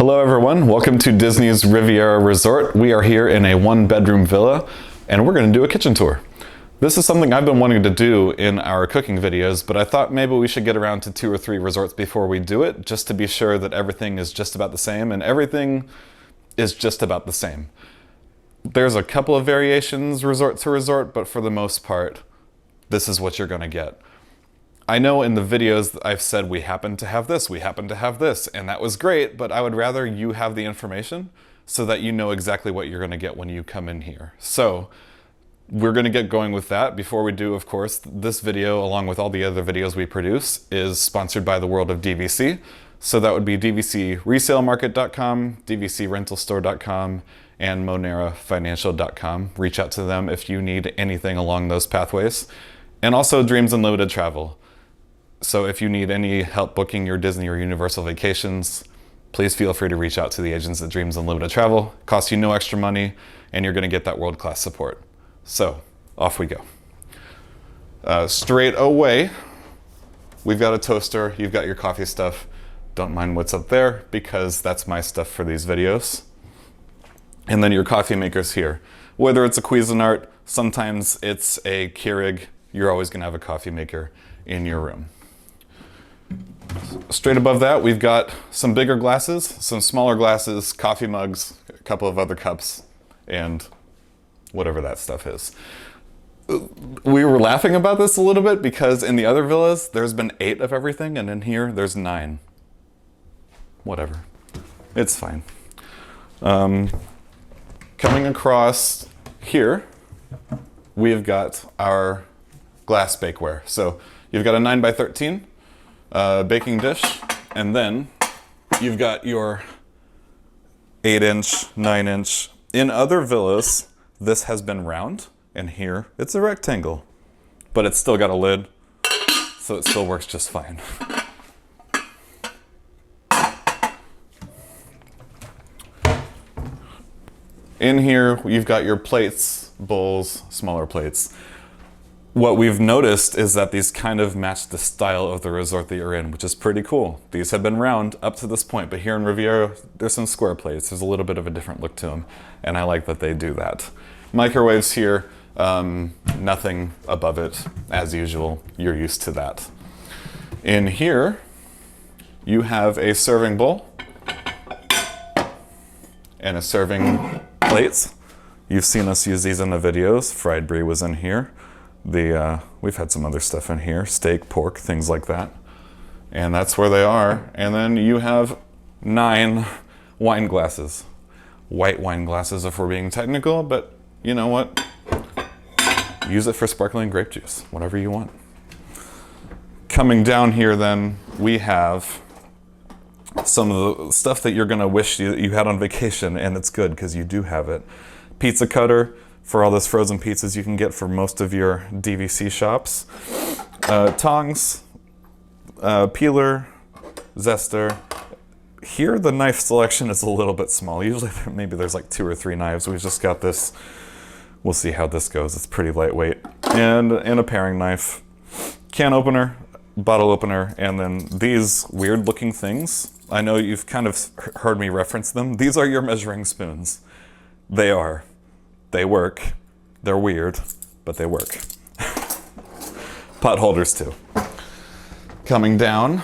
Hello everyone, welcome to Disney's Riviera Resort. We are here in a one-bedroom villa and we're going to do a kitchen tour. This is something I've been wanting to do in our cooking videos, but I thought maybe we should get around to 2 or 3 resorts before we do it, just to be sure that everything is just about the same, and everything is just about the same. There's a couple of variations resort to resort, but for the most part, this is what you're going to get. I know in the videos I've said we happen to have this, and that was great, but I would rather you have the information so that you know exactly what you're going to get when you come in here. So we're going to get going with that. Before we do, of course, this video, along with all the other videos we produce, is sponsored by the world of DVC. So that would be dvcresalemarket.com, dvcrentalstore.com, and monerafinancial.com. Reach out to them if you need anything along those pathways. And also Dreams Unlimited Travel. So if you need any help booking your Disney or Universal vacations, please feel free to reach out to the agents at Dreams Unlimited Travel. Costs you no extra money, and you're going to get that world-class support. So, off we go. Straight away, we've got a toaster. You've got your coffee stuff. Don't mind what's up there, because that's my stuff for these videos. And then your coffee maker's here. Whether it's a Cuisinart, sometimes it's a Keurig, you're always going to have a coffee maker in your room. Straight above that, we've got some bigger glasses, some smaller glasses, coffee mugs, a couple of other cups, and whatever that stuff is. We were laughing about this a little bit because in the other villas, there's been 8 of everything, and in here, there's 9. Whatever. It's fine. Coming across here, we've got our glass bakeware. So you've got a 9x13 baking dish, and then you've got your 8-inch, 9-inch. In other villas, this has been round, and here it's a rectangle, but it's still got a lid, so it still works just fine. In here, you've got your plates, bowls, smaller plates. What we've noticed is that these kind of match the style of the resort that you're in, which is pretty cool. These have been round up to this point, but here in Riviera, there's some square plates. There's a little bit of a different look to them, and I like that they do that. Microwaves here, nothing above it, as usual. You're used to that. In here, you have a serving bowl and a serving plates. You've seen us use these in the videos. Fried brie was in here. We've had some other stuff in here, steak, pork, things like that. And that's where they are. And then you have 9 wine glasses. White wine glasses if we're being technical, but you know what? Use it for sparkling grape juice, whatever you want. Coming down here then, we have some of the stuff that you're gonna wish you had on vacation, and it's good because you do have it. Pizza cutter for all those frozen pizzas you can get for most of your DVC shops. Tongs, peeler, Zester. Here the knife selection is a little bit small. Usually maybe there's like 2 or 3 knives. We've just got this. We'll see how this goes. It's pretty lightweight. And a paring knife. Can opener, bottle opener, and then these weird looking things. I know you've kind of heard me reference them. These are your measuring spoons. They are. They work. They're weird, but they work. Pot holders too. Coming down,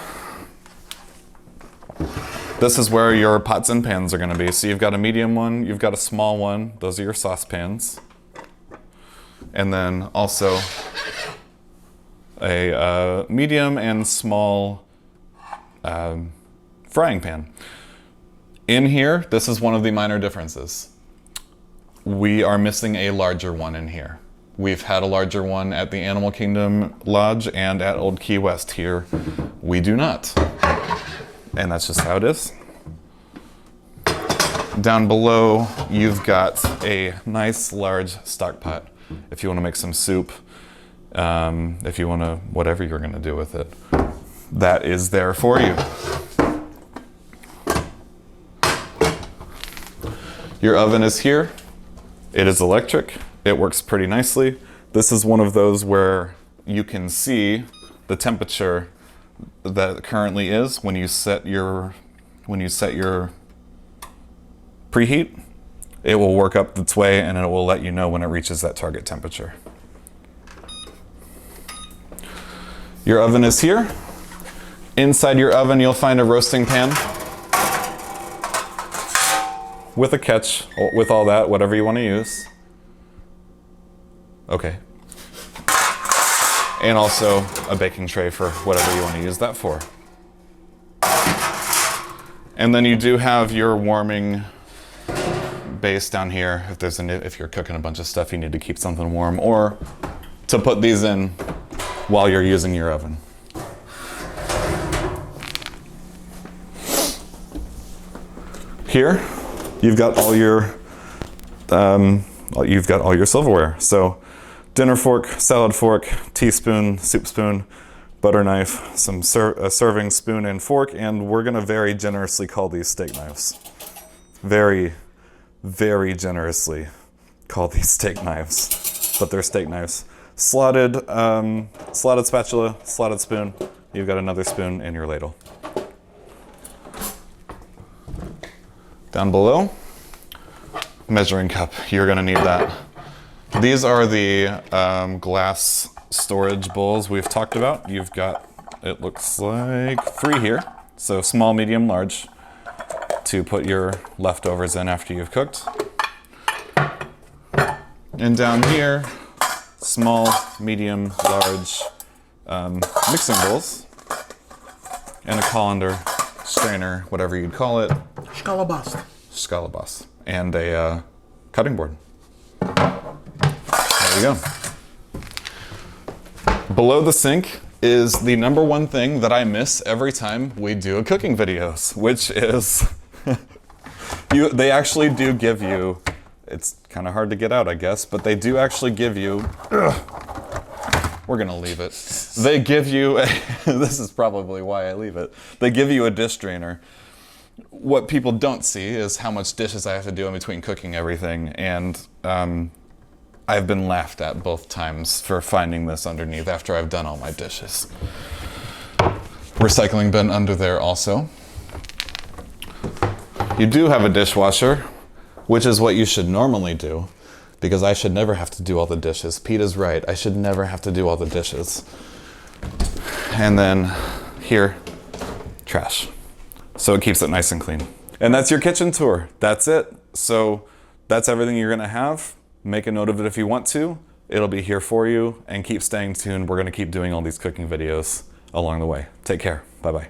this is where your pots and pans are going to be. So you've got a medium one, you've got a small one. Those are your saucepans. And then also a medium and small frying pan. In here, this is one of the minor differences. We are missing a larger one in here. We've had a larger one at the Animal Kingdom Lodge and at Old Key West. Here, we do not. And that's just how it is. Down below, you've got a nice large stock pot. If you want to make some soup, if you want to, whatever you're going to do with it, that is there for you. Your oven is here. It is electric. It works pretty nicely. This is one of those where you can see the temperature that it currently is when you set your preheat, it will work up its way and it will let you know when it reaches that target temperature. Your oven is here. Inside your oven, you'll find a roasting pan with a catch, with all that, whatever you want to use. Okay. And also a baking tray for whatever you want to use that for. And then you do have your warming base down here. If you're cooking a bunch of stuff, you need to keep something warm, or to put these in while you're using your oven. Here, you've got all your silverware. So, dinner fork, salad fork, teaspoon, soup spoon, butter knife, a serving spoon and fork, and we're gonna very generously call these steak knives. Very, very generously call these steak knives, but they're steak knives. Slotted spatula, slotted spoon. You've got another spoon in your ladle. Down below, measuring cup. You're gonna need that. These are the glass storage bowls we've talked about. You've got, it looks like 3 here. So small, medium, large, to put your leftovers in after you've cooked. And down here, small, medium, large mixing bowls, and a colander, strainer, whatever you'd call it. Scalabas. And a cutting board. There you go. Below the sink is the #1 thing that I miss every time we do a cooking videos, which is they actually do give you, it's kind of hard to get out, I guess, but they do actually give you, we're gonna leave it. They give you, this is probably why I leave it. They give you a dish drainer. What people don't see is how much dishes I have to do in between cooking everything, and I've been laughed at both times for finding this underneath after I've done all my dishes. Recycling bin under there also. You do have a dishwasher, which is what you should normally do, because I should never have to do all the dishes. Pete is right, I should never have to do all the dishes. And then here, trash. So it keeps it nice and clean. And that's your kitchen tour. That's it. So that's everything you're gonna have. Make a note of it if you want to. It'll be here for you, and keep staying tuned. We're gonna keep doing all these cooking videos along the way. Take care. Bye-bye.